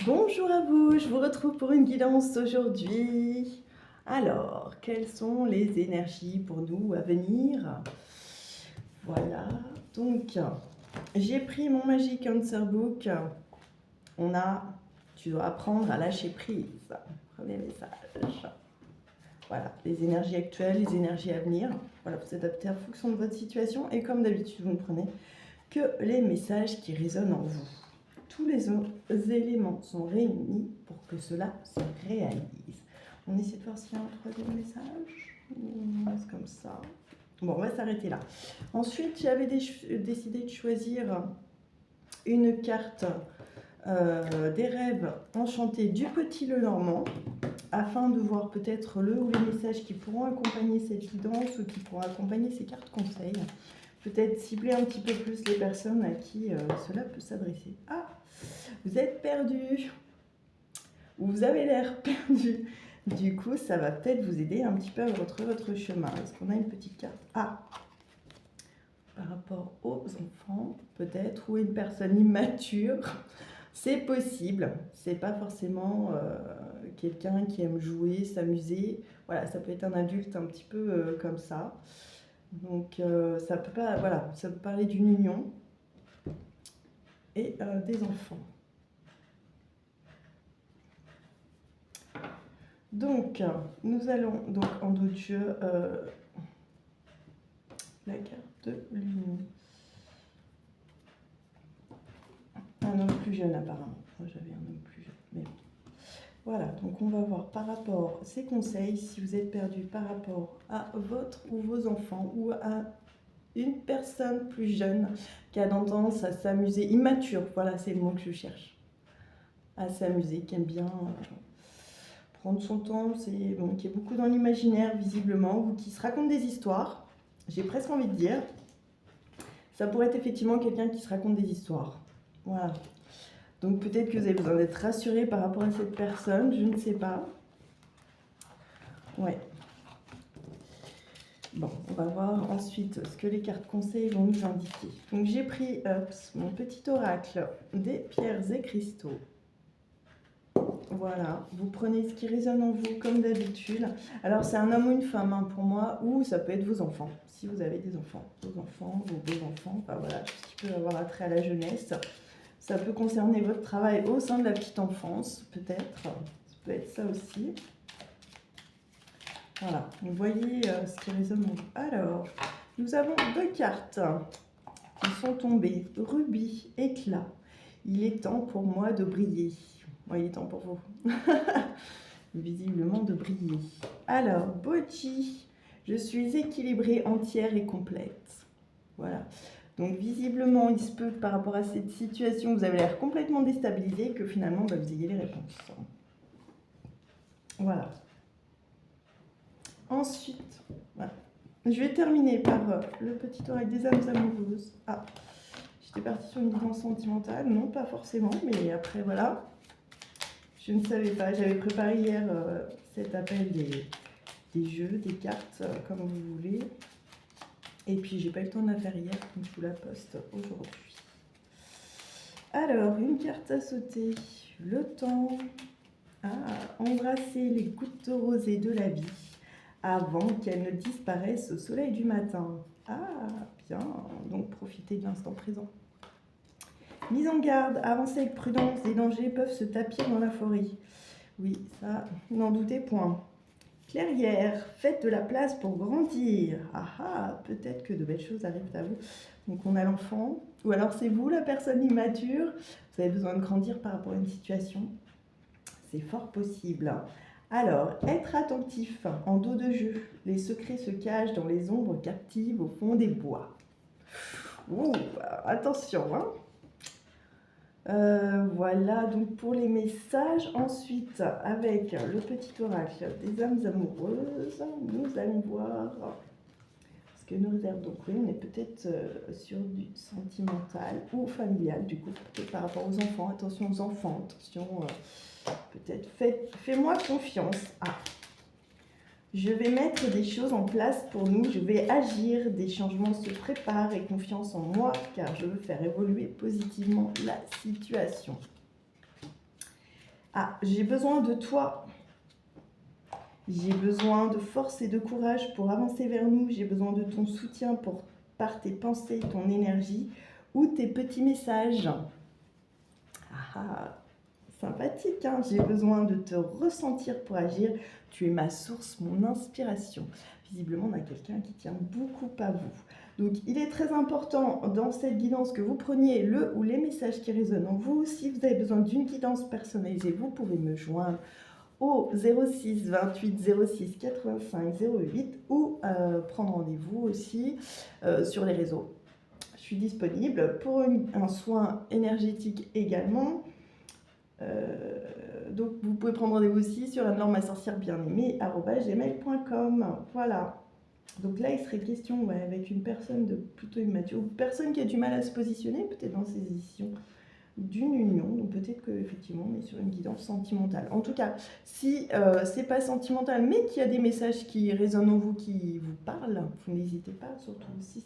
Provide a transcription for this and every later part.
Bonjour à vous, je vous retrouve pour une guidance aujourd'hui. Alors, quelles sont les énergies pour nous à venir? Voilà, donc j'ai pris mon Magic Answer Book. On a, tu dois apprendre à lâcher prise. Premier message. Voilà, les énergies actuelles, les énergies à venir. Voilà, vous adaptez en fonction de votre situation et comme d'habitude, vous ne prenez que les messages qui résonnent en vous. Tous les autres éléments sont réunis pour que cela se réalise. On essaie de voir s'il y a un troisième message. On reste comme ça. Bon, on va s'arrêter là. Ensuite, j'avais décidé de choisir une carte des rêves enchantés du Petit Lenormand afin de voir peut-être le ou les messages qui pourront accompagner cette guidance ou qui pourront accompagner ces cartes conseils. Peut-être cibler un petit peu plus les personnes à qui cela peut s'adresser. Ah, vous êtes perdu ou vous avez l'air perdu. Du coup, ça va peut-être vous aider un petit peu à retrouver votre chemin. Est-ce qu'on a une petite carte? Ah, par rapport aux enfants, peut-être, ou une personne immature. C'est possible. C'est pas forcément quelqu'un qui aime jouer, s'amuser. Voilà, ça peut être un adulte un petit peu comme ça. Donc, ça peut pas, voilà, ça peut parler d'une union et des enfants. Donc, nous allons donc en dos de jeu la carte de l'union. Un homme plus jeune apparemment. Moi j'avais un homme plus jeune. Mais bon. Voilà, donc on va voir par rapport à ces conseils, si vous êtes perdu par rapport à votre ou vos enfants ou à une personne plus jeune qui a tendance à s'amuser, immature, voilà c'est le mot que je cherche, à s'amuser, qui aime bien prendre son temps, bon, qui est beaucoup dans l'imaginaire visiblement, ou qui se raconte des histoires, j'ai presque envie de dire. Ça pourrait être effectivement quelqu'un qui se raconte des histoires. Voilà. Donc peut-être que vous avez besoin d'être rassuré par rapport à cette personne, je ne sais pas. Ouais. Bon, on va voir ensuite ce que les cartes conseils vont nous indiquer. Donc j'ai pris mon petit oracle des pierres et cristaux. Voilà, vous prenez ce qui résonne en vous comme d'habitude. Alors c'est un homme ou une femme hein, pour moi, ou ça peut être vos enfants, si vous avez des enfants. Vos enfants, vos beaux-enfants, enfin voilà, tout ce qui peut avoir attrait à la jeunesse. Ça peut concerner votre travail au sein de la petite enfance, peut-être. Ça peut être ça aussi. Voilà, vous voyez ce qui résonne en vous. Alors, nous avons deux cartes qui sont tombées. Rubis, éclat. Il est temps pour moi de briller. Oui, il est temps pour vous. Visiblement de briller. Alors, Boji, je suis équilibrée, entière et complète. Voilà. Donc visiblement, il se peut que par rapport à cette situation, vous avez l'air complètement déstabilisé et que finalement, vous ayez les réponses. Voilà. Ensuite, voilà. Je vais terminer par le petit oracle des âmes amoureuses. Ah, j'étais partie sur une guidance sentimentale. Non, pas forcément, mais après, voilà. Je ne savais pas. J'avais préparé hier cet appel des jeux, des cartes, comme vous voulez. Et puis, j'ai pas eu le temps de la faire hier, donc je vous la poste aujourd'hui. Alors, une carte à sauter. Le temps. Ah, embrasser les gouttes de rosée de la vie avant qu'elles ne disparaissent au soleil du matin. Ah, bien. Donc, profitez de l'instant présent. Mise en garde, avancez avec prudence, des dangers peuvent se tapir dans la forêt. Oui, ça, n'en doutez point. Clairière, faites de la place pour grandir. Ah ah, peut-être que de belles choses arrivent à vous. Donc on a l'enfant, ou alors c'est vous la personne immature, vous avez besoin de grandir par rapport à une situation. C'est fort possible. Alors, être attentif en dos de jeu. Les secrets se cachent dans les ombres captives au fond des bois. Ouh, attention, hein. Voilà donc pour les messages. Ensuite, avec le petit oracle des âmes amoureuses, nous allons voir ce que nous réserve. Donc oui, on est peut-être sur du sentimental ou familial, du coup, peut-être par rapport aux enfants. Attention aux enfants, attention, peut-être fais-moi confiance. Ah, je vais mettre des choses en place pour nous, je vais agir, des changements se préparent et confiance en moi car je veux faire évoluer positivement la situation. Ah, j'ai besoin de toi. J'ai besoin de force et de courage pour avancer vers nous. J'ai besoin de ton soutien par tes pensées, ton énergie ou tes petits messages. Ah, ah, sympathique, hein. J'ai besoin de te ressentir pour agir. Tu es ma source, mon inspiration. Visiblement, on a quelqu'un qui tient beaucoup à vous. Donc, il est très important dans cette guidance que vous preniez le ou les messages qui résonnent en vous. Si vous avez besoin d'une guidance personnalisée, vous pouvez me joindre au 06 28 06 85 08 ou prendre rendez-vous aussi sur les réseaux. Je suis disponible pour un soin énergétique également. Donc vous pouvez prendre rendez-vous aussi sur anne-laure-ma-sorcière-bien-aimée@gmail.com. Voilà. Donc là, il serait question avec une personne de plutôt immature, une personne qui a du mal à se positionner, peut-être dans ces éditions, d'une union. Donc peut-être qu'effectivement, on est sur une guidance sentimentale. En tout cas, si c'est pas sentimental, mais qu'il y a des messages qui résonnent en vous, qui vous parlent, vous n'hésitez pas, surtout 6-6.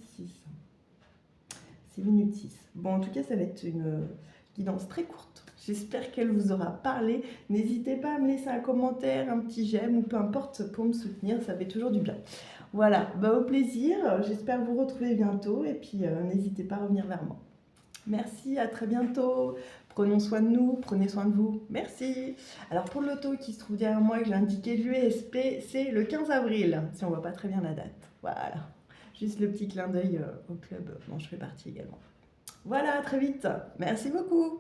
C'est minute 6. Bon, en tout cas, ça va être une guidance très courte. J'espère qu'elle vous aura parlé. N'hésitez pas à me laisser un commentaire, un petit j'aime ou peu importe pour me soutenir, ça fait toujours du bien. Voilà, au plaisir. J'espère vous retrouver bientôt et puis n'hésitez pas à revenir vers moi. Merci, à très bientôt. Prenons soin de nous, prenez soin de vous. Merci. Alors pour le loto qui se trouve derrière moi, que j'ai indiqué l'USP, c'est le 15 avril, si on ne voit pas très bien la date. Voilà. Juste le petit clin d'œil au club dont je fais partie également. Voilà, à très vite. Merci beaucoup.